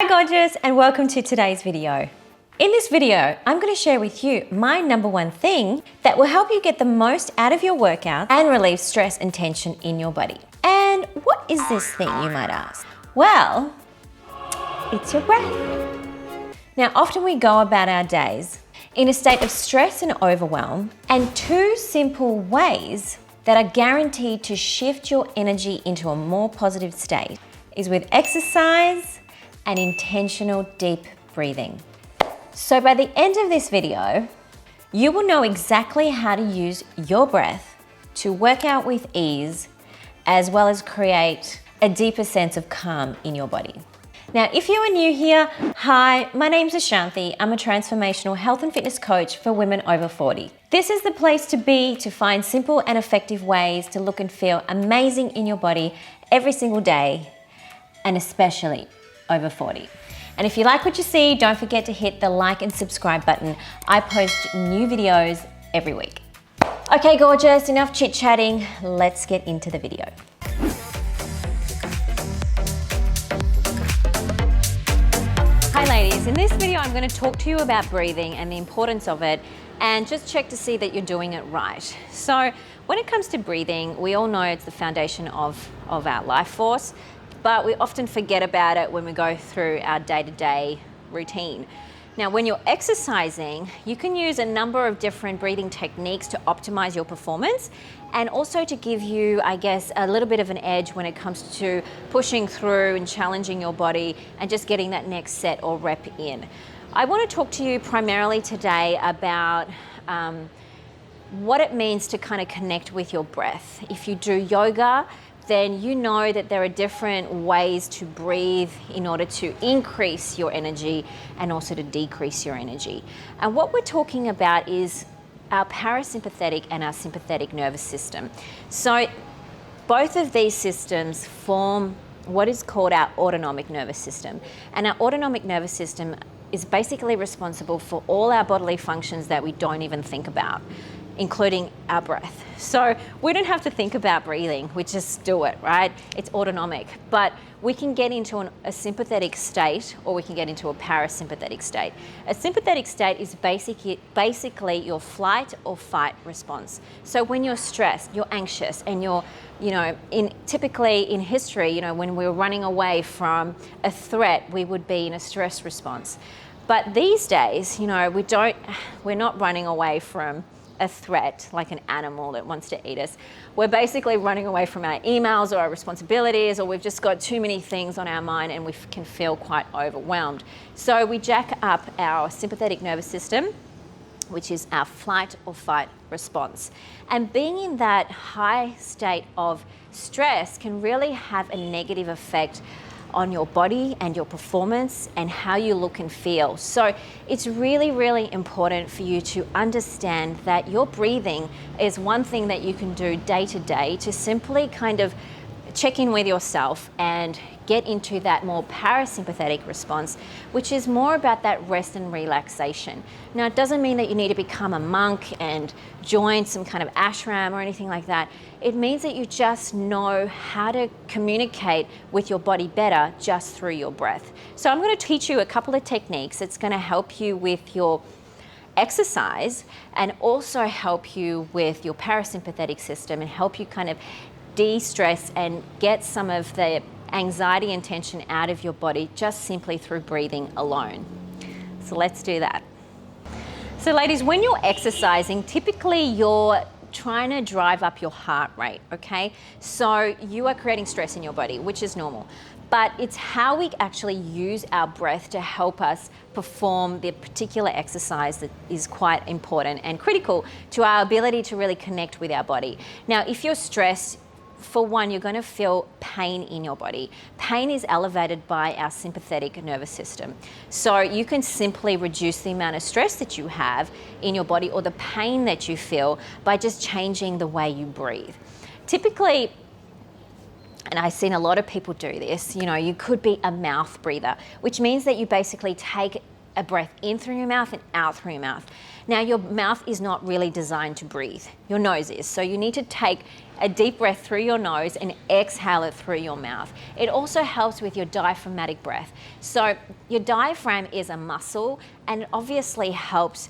Hi gorgeous, and welcome to today's video. In this video, I'm going to share with you my number one thing that will help you get the most out of your workout and relieve stress and tension in your body. And what is this thing, you might ask? Well, it's your breath. Now, often we go about our days in a state of stress and overwhelm, and two simple ways that are guaranteed to shift your energy into a more positive state is with exercise and intentional deep breathing. So by the end of this video, you will know exactly how to use your breath to work out with ease, as well as create a deeper sense of calm in your body. Now, if you are new here, hi, my name's Ashanti. I'm a transformational health and fitness coach for women over 40. This is the place to be to find simple and effective ways to look and feel amazing in your body every single day, and especially over 40. And if you like what you see, don't forget to hit the like and subscribe button. I post new videos every week. Okay, gorgeous, enough chit-chatting. Let's get into the video. Hi ladies, in this video I'm going to talk to you about breathing and the importance of it, and just check to see that you're doing it right. So when it comes to breathing, we all know it's the foundation of our life force, but we often forget about it when we go through our day-to-day routine. Now, when you're exercising, you can use a number of different breathing techniques to optimize your performance and also to give you, I guess, a little bit of an edge when it comes to pushing through and challenging your body and just getting that next set or rep in. I want to talk to you primarily today about what it means to kind of connect with your breath. If you do yoga, then you know that there are different ways to breathe in order to increase your energy and also to decrease your energy. And what we're talking about is our parasympathetic and our sympathetic nervous system. So both of these systems form what is called our autonomic nervous system. And our autonomic nervous system is basically responsible for all our bodily functions that we don't even think about, including our breath. So we don't have to think about breathing, we just do it, right? It's autonomic, but we can get into a sympathetic state or we can get into a parasympathetic state. A sympathetic state is basically your flight or fight response. So when you're stressed, you're anxious, and you're, typically in history, when we were running away from a threat, we would be in a stress response. But these days, we're not running away from a threat like an animal that wants to eat us. We're basically running away from our emails or our responsibilities, or we've just got too many things on our mind and we can feel quite overwhelmed. So we jack up our sympathetic nervous system, which is our flight or fight response. And being in that high state of stress can really have a negative effect on your body and your performance and how you look and feel. So it's really, really important for you to understand that your breathing is one thing that you can do day to day to simply kind of check in with yourself and get into that more parasympathetic response, which is more about that rest and relaxation. Now, it doesn't mean that you need to become a monk and join some kind of ashram or anything like that. It means that you just know how to communicate with your body better just through your breath. So I'm going to teach you a couple of techniques that's going to help you with your exercise and also help you with your parasympathetic system and help you kind of de-stress and get some of the anxiety and tension out of your body just simply through breathing alone. So let's do that. So ladies, when you're exercising, typically you're trying to drive up your heart rate, okay? So you are creating stress in your body, which is normal. But it's how we actually use our breath to help us perform the particular exercise that is quite important and critical to our ability to really connect with our body. Now, if you're stressed, for one, you're going to feel pain in your body. Pain is elevated by our sympathetic nervous system. So you can simply reduce the amount of stress that you have in your body or the pain that you feel by just changing the way you breathe. Typically, and I've seen a lot of people do this, you could be a mouth breather, which means that you basically take a breath in through your mouth and out through your mouth. Now, your mouth is not really designed to breathe. Your nose is. So you need to take a deep breath through your nose and exhale it through your mouth. It also helps with your diaphragmatic breath. So your diaphragm is a muscle and it obviously helps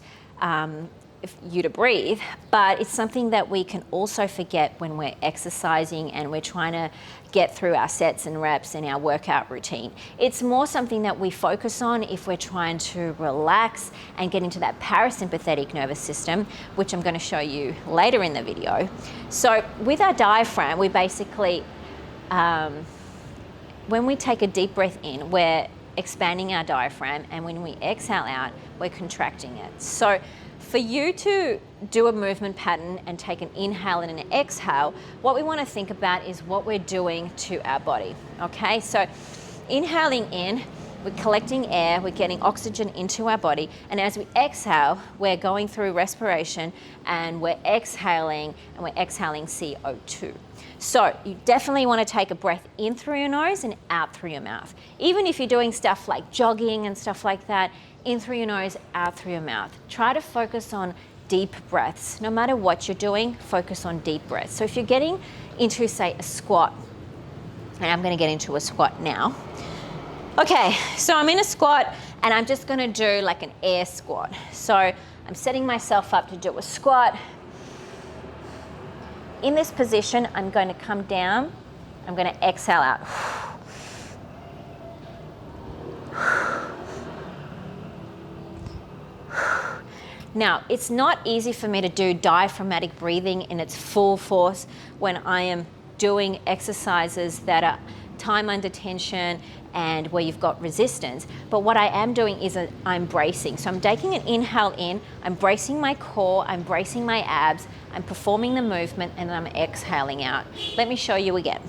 you to breathe, but it's something that we can also forget when we're exercising and we're trying to get through our sets and reps in our workout routine. It's more something that we focus on if we're trying to relax and get into that parasympathetic nervous system, which I'm going to show you later in the video. So with our diaphragm, we basically, when we take a deep breath in, we're expanding our diaphragm, and when we exhale out, we're contracting it. So for you to do a movement pattern and take an inhale and an exhale, what we want to think about is what we're doing to our body, okay? So inhaling in, we're collecting air, we're getting oxygen into our body, and as we exhale, we're going through respiration and we're exhaling CO2. So you definitely want to take a breath in through your nose and out through your mouth. Even if you're doing stuff like jogging and stuff like that, in through your nose, out through your mouth. Try to focus on deep breaths. No matter what you're doing, focus on deep breaths. So if you're getting into, say, a squat, and I'm going to get into a squat now. Okay, so I'm in a squat and I'm just going to do like an air squat. So I'm setting myself up to do a squat. In this position, I'm going to come down. I'm going to exhale out. Now, it's not easy for me to do diaphragmatic breathing in its full force when I am doing exercises that are time under tension and where you've got resistance. But what I am doing is I'm bracing. So I'm taking an inhale in, I'm bracing my core, I'm bracing my abs, I'm performing the movement, and then I'm exhaling out. Let me show you again.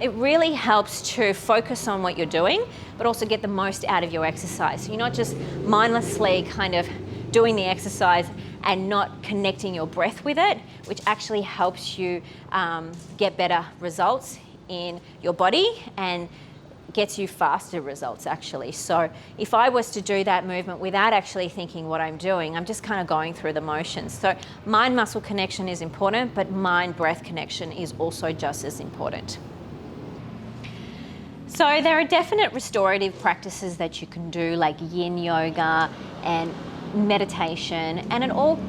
It really helps to focus on what you're doing, but also get the most out of your exercise. So you're not just mindlessly kind of doing the exercise and not connecting your breath with it, which actually helps you get better results in your body and gets you faster results actually. So if I was to do that movement without actually thinking what I'm doing, I'm just kind of going through the motions. So mind-muscle connection is important, but mind-breath connection is also just as important. So there are definite restorative practices that you can do, like yin yoga and meditation, and it all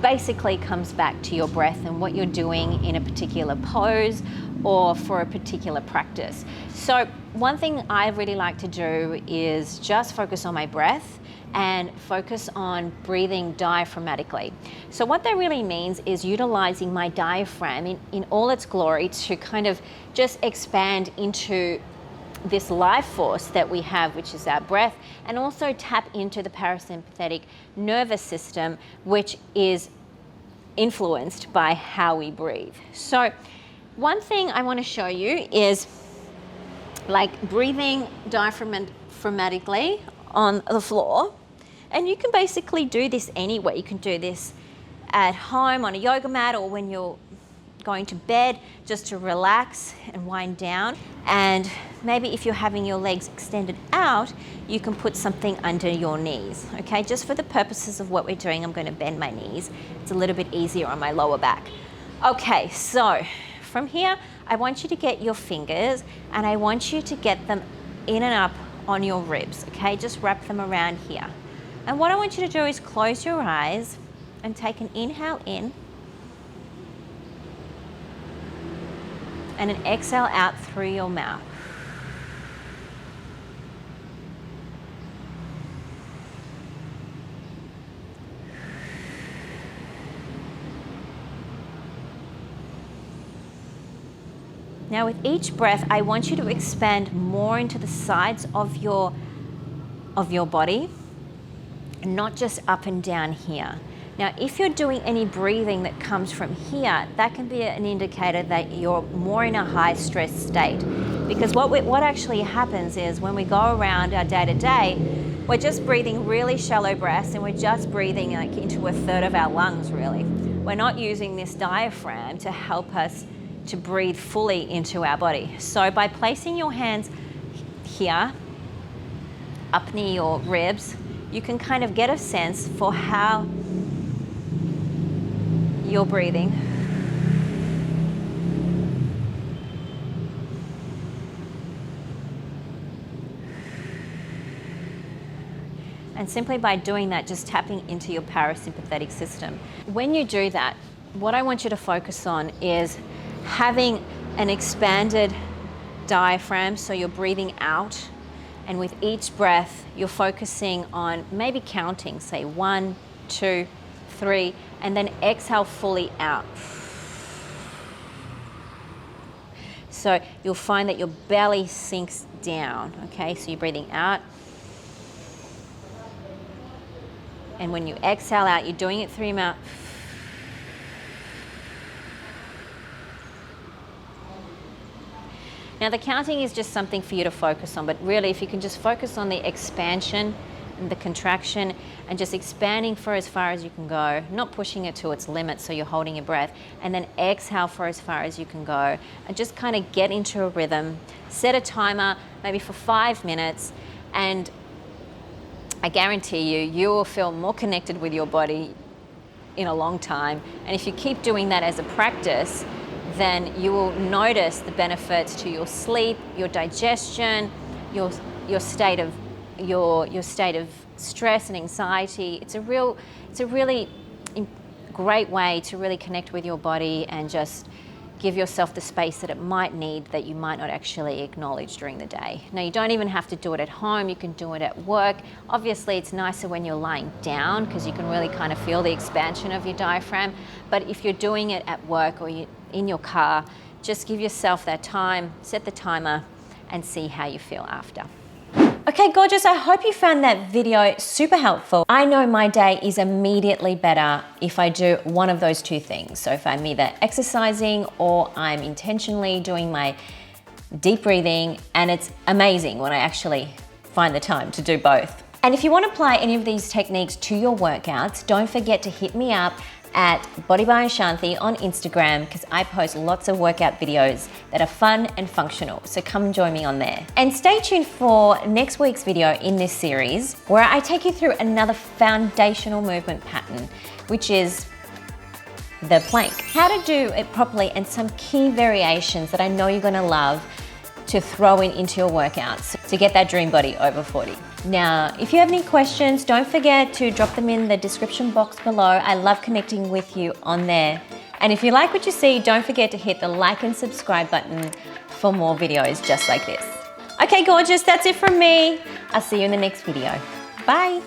basically comes back to your breath and what you're doing in a particular pose or for a particular practice. So one thing I really like to do is just focus on my breath and focus on breathing diaphragmatically. So what that really means is utilizing my diaphragm in all its glory to kind of just expand into this life force that we have, which is our breath, and also tap into the parasympathetic nervous system, which is influenced by how we breathe. So one thing I want to show you is like breathing diaphragmatically on the floor. And you can basically do this anywhere. You can do this at home on a yoga mat or when you're going to bed just to relax and wind down. And maybe if you're having your legs extended out, you can put something under your knees. Okay, just for the purposes of what we're doing, I'm going to bend my knees. It's a little bit easier on my lower back. Okay, so from here, I want you to get your fingers and I want you to get them in and up on your ribs. Okay, just wrap them around here. And what I want you to do is close your eyes and take an inhale in and an exhale out through your mouth. Now with each breath, I want you to expand more into the sides of your body, not just up and down here. Now, if you're doing any breathing that comes from here, that can be an indicator that you're more in a high stress state. Because what actually happens is when we go around our day-to-day, we're just breathing really shallow breaths, and we're just breathing like into a third of our lungs, really. We're not using this diaphragm to help us to breathe fully into our body. So by placing your hands here, up near your ribs, you can kind of get a sense for how you're breathing. And simply by doing that, just tapping into your parasympathetic system. When you do that, what I want you to focus on is having an expanded diaphragm, so you're breathing out, and with each breath, you're focusing on maybe counting, say 1, 2, 3, and then exhale fully out. So you'll find that your belly sinks down, okay? So you're breathing out. And when you exhale out, you're doing it through your mouth. Now the counting is just something for you to focus on, but really if you can just focus on the expansion and the contraction and just expanding for as far as you can go, not pushing it to its limit so you're holding your breath, and then exhale for as far as you can go, and just kind of get into a rhythm. Set a timer maybe for 5 minutes, and I guarantee you will feel more connected with your body in a long time. And if you keep doing that as a practice, then you will notice the benefits to your sleep, your digestion, your state of stress and anxiety. It's a really great way to really connect with your body and just give yourself the space that it might need that you might not actually acknowledge during the day. Now, you don't even have to do it at home, you can do it at work. Obviously, it's nicer when you're lying down because you can really kind of feel the expansion of your diaphragm. But if you're doing it at work or you're in your car, just give yourself that time, set the timer, and see how you feel after. Okay, gorgeous, I hope you found that video super helpful. I know my day is immediately better if I do one of those two things. So if I'm either exercising or I'm intentionally doing my deep breathing, and it's amazing when I actually find the time to do both. And if you want to apply any of these techniques to your workouts, don't forget to hit me up at Body by Ashanti on Instagram, because I post lots of workout videos that are fun and functional, so come join me on there. And stay tuned for next week's video in this series, where I take you through another foundational movement pattern, which is the plank. How to do it properly and some key variations that I know you're gonna love to throw into your workouts to get that dream body over 40. Now, if you have any questions, don't forget to drop them in the description box below. I love connecting with you on there. And if you like what you see, don't forget to hit the like and subscribe button for more videos just like this. Okay, gorgeous, that's it from me. I'll see you in the next video. Bye.